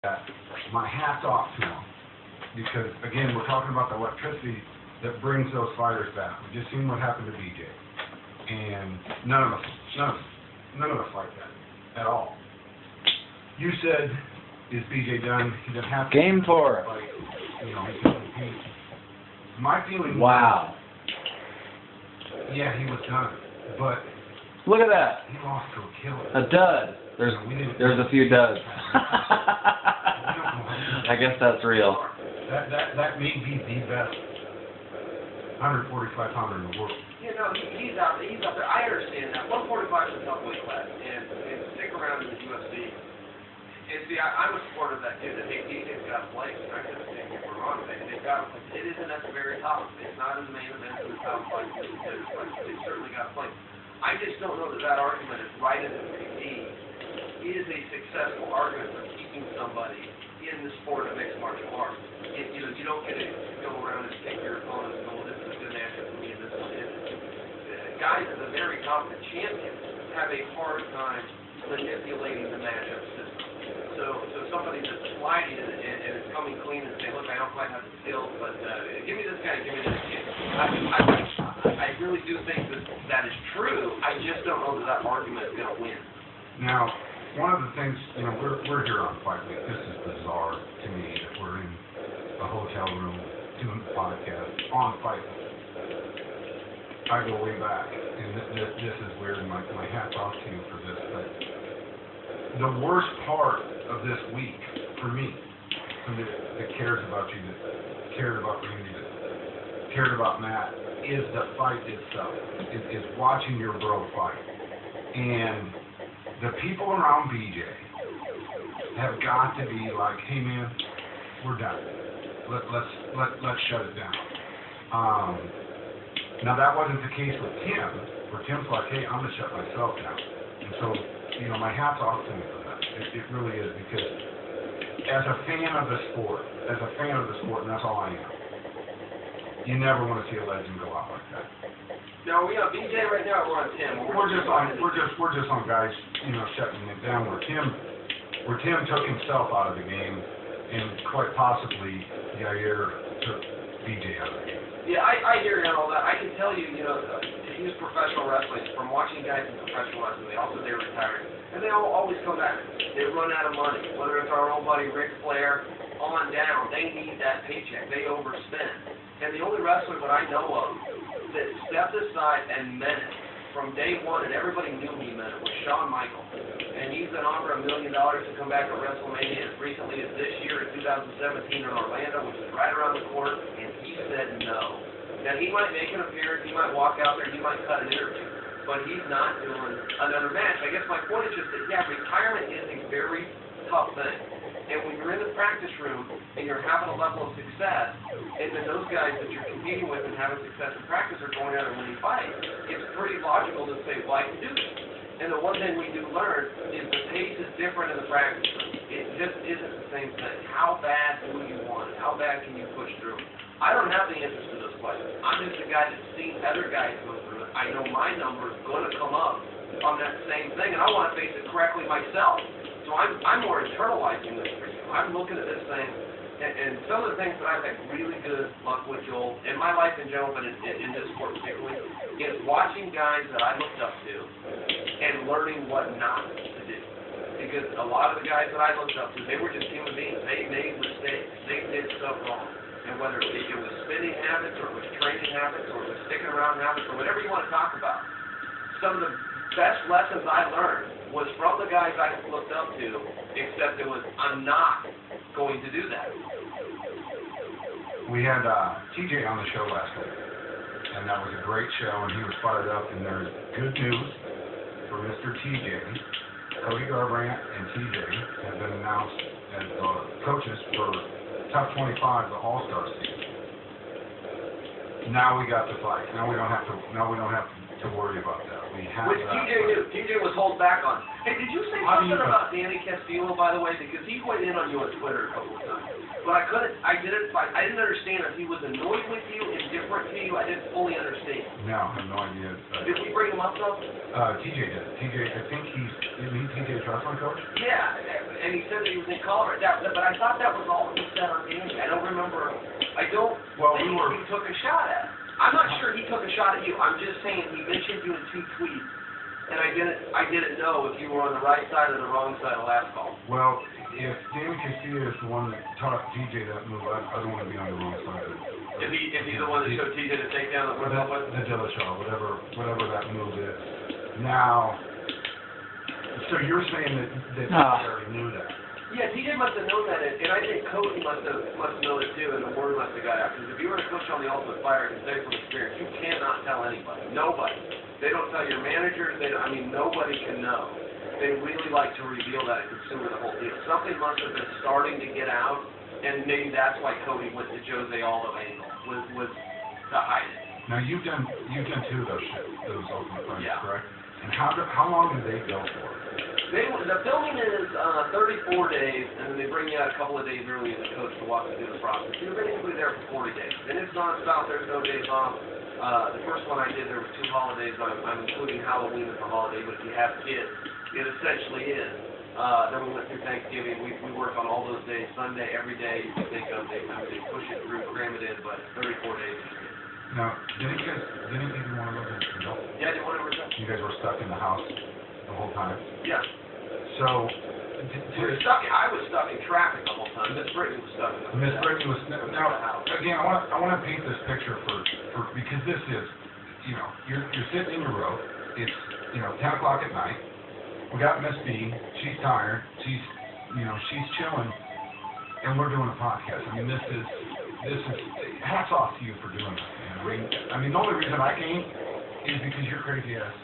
that, my hat's off to him. Because, again, we're talking about the electricity that brings those fighters back. We just seen what happened to BJ. And none of us like that at all. You said, is BJ done? He doesn't have to. Game 4. Like, you know, my feeling Wow. was, yeah, he was done. But Look at that. he lost to a killer. A dud. There's a few duds. I guess that's real. That may be the best 145 pounder in the world. You know, he's out there. I understand that. 145 is a tough weight class, and stick around in the UFC. And see, I'm a supporter of that kid that, hey, DJ's got to play. I can't say we're wrong. They've got to play. It isn't at the very top. It's not in the main event of the top fight. They've certainly got to play. I just don't know that argument is right as it may be. Is a successful argument for keeping somebody in the sport of mixed martial arts. You know, you don't get to go around and take your opponent and go, this is a good matchup for me and this one isn't. Guys that are very competent champions have a hard time manipulating the matchup system. So somebody that's sliding and is coming clean and saying, look, I don't quite have the skills, but give me this guy, give me this kid. I really do think that is true. I just don't know that argument is going to win. Now, one of the things, you know, we're here on Fight Week. This is bizarre to me that we're in a hotel room doing the podcast on Fight Week. I go way back, and this is weird, and my hat's off to you for this, but the worst part of this week, for me, that cares about you, that cared about Randy, that cared about Matt, is the fight itself, is watching your bro fight. And the people around BJ have got to be like, hey man, we're done. Let's shut it down. Now that wasn't the case with Tim, where Tim's like, hey, I'm gonna shut myself down. And so, you know, my hat's off to him for that. It really is, because as a fan of the sport, and that's all I am, you never want to see a legend go out like that. Now we on BJ right now. We're on Tim. We're just on guys, you know, shutting it down. Where Tim took himself out of the game, and quite possibly Yair took BJ out of the game. Yeah, I hear you on all that. I can tell you, you know, to use professional wrestling, from watching guys in professional wrestling, they're retiring, and they always come back. They run out of money. Whether it's our old buddy Ric Flair, on down, they need that paycheck. They overspend. And the only wrestler that I know of that stepped aside and meant it from day one, and everybody knew he meant it, was Shawn Michaels. And he's been offered $1 million to come back to WrestleMania as recently as this year in 2017 in Orlando, which is right around the corner, and he said no. Now, he might make an appearance, he might walk out there, he might cut an interview, but he's not doing another match. I guess my point is just that, yeah, retirement is a very tough thing. And when you're in the practice room and you're having a level of success, and then those guys that you're competing with and having success in practice are going out and winning fights, it's pretty logical to say, well, I can do this. And the one thing we do learn is the pace is different in the practice room. It just isn't the same thing. How bad do you want it? How bad can you push through? I don't have the interest in those fighters. I'm just a guy that's seen other guys go through it. I know my number is going to come up on that same thing, and I want to face it correctly myself. So I'm more internalizing this for you. I'm looking at this thing, and some of the things that I've had really good luck with, Joel, in my life in general, but in this sport particularly, is watching guys that I looked up to and learning what not to do. Because a lot of the guys that I looked up to, they were just human beings. They made mistakes. They did stuff wrong. And whether it was spinning habits, or it was training habits, or it was sticking around habits, or whatever you want to talk about, some of the best lessons I learned was from the guys I looked up to, except I'm not going to do that. We had TJ on the show last week, and that was a great show, and he was fired up, and there's good news for Mr. TJ. Cody Garbrandt and TJ have been announced as coaches for Top 25, the All-Star season. Now we got the fight. Now we don't have to worry about that. we have Which that. TJ knew. TJ was holding back on. Hey, did you say How do something you know? about Danny Castillo, by the way? Because he weighed in on you on Twitter a couple of times. But I didn't understand if he was annoyed with you, indifferent to you. I didn't fully understand. No, I have no idea. Did we bring him up though? TJ did. TJ, I think isn't he TJ's wrestling coach? Yeah, and he said that he was in Colorado. But I thought that was all he said on Danny. I don't remember. Well, think he took a shot at. I'm not sure he took a shot at you. I'm just saying he mentioned you in 2 tweets, and I didn't know if you were on the right side or the wrong side of last call. Well, if Danny Castillo is the one that taught TJ that move, I don't want to be on the wrong side of it. If he's the one that showed TJ to take down the The Dillashaw, whatever that move is. Now, so you're saying that TJ already knew that? Yeah, TJ must have known that, and I think Cody must know it too, and the word must have got out. Because if you were to coach on the Ultimate Fighter and say from experience, you cannot tell anybody. Nobody. They don't tell your managers. Nobody can know. They really like to reveal that and consume the whole deal. Something must have been starting to get out, and maybe that's why Cody went to Jose Aldo angle, was to hide it. Now you've done 2 of those Ultimate Fighters, Yeah. correct? And how long do they go for? The filming is 34 days, and then they bring you out a couple of days early as a coach to walk you through the process. You're basically there for 40 days. And it's non-stop. There's no days off. The first one I did, there were 2 holidays. I'm including Halloween as a holiday, but if you have kids, it essentially is. Then we went through Thanksgiving. We work on all those days, Sunday, every day you can think of. They push it through, cram it in, but 34 days. Now, didn't you give you one of those? Yeah, they went over to. You guys were stuck in the house the whole time? Yeah. So, I was stuck in traffic the whole time. Miss Brittany was stuck in the Miss Brittany was now again. I want to paint this picture for because this is, you're sitting in your row. It's 10 o'clock at night. We got Miss B. She's tired. She's chilling, and we're doing a podcast. This is hats off to you for doing this. Man. The only reason I came is because your crazy ass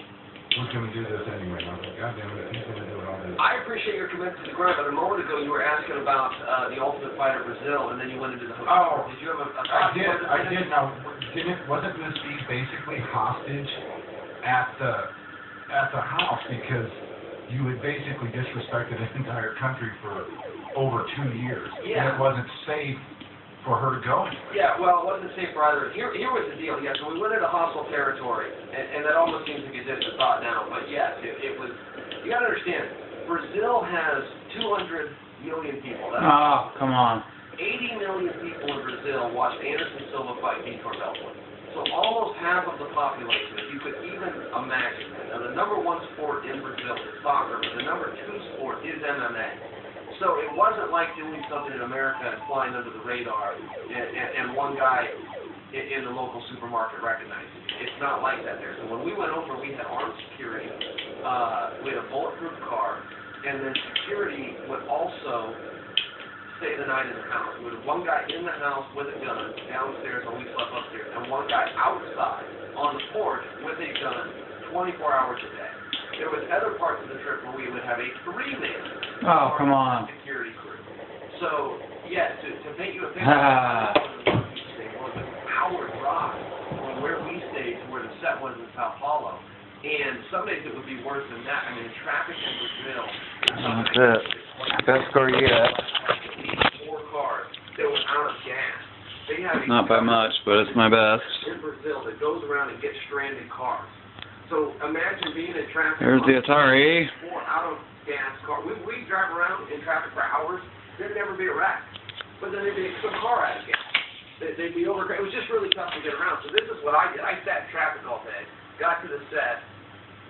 was going to do this anyway. And I was like, God damn it, he's going to do it all this. I appreciate your commitment to the grind, but a moment ago you were asking about the Ultimate Fighter Brazil, and then you went into the hotel. Oh, Did you have a I did. Now, wasn't Miss B basically hostage at the house because you had basically disrespected an entire country for over 2 years, and it wasn't safe for her to go? Yeah, well, it wasn't safe for either. Here was the deal. Yeah, so we went into hostile territory, and that almost seems like a distant thought now. But yes, it was. You got to understand, Brazil has 200 million people. Come on. 80 million people in Brazil watched Anderson Silva fight Vitor Belfort. So almost half of the population, if you could even imagine that. Now, the number 1 sport in Brazil is soccer, but the number 2 sport is MMA. So it wasn't like doing something in America and flying under the radar and one guy in the local supermarket recognized it. It's not like that there. So when we went over, we had armed security, we had a bulletproof car, and then security would also stay the night in the house. We had one guy in the house with a gun downstairs while we slept upstairs, and one guy outside on the porch with a gun 24 hours a day. There was other parts of the trip where we would have a 3-man security crew. So, yeah, to paint you a picture, it was an hour drive from where we stayed to where the set was in Sao Paulo. And some days it would be worse than that. Traffic in Brazil. That's it. Best score you get. 4 cars that were out of gas. They have Not by much, but it's my best. in Brazil that goes around and gets stranded cars. So imagine being in traffic. There's the Atari. 4 out-of-gas cars. We drive around in traffic for hours. There'd never be a wreck. But then there'd be some car out of gas. They'd be over. It was just really tough to get around. So this is what I did. I sat in traffic all day, got to the set,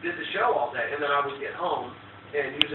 did the show all day, and then I would get home and use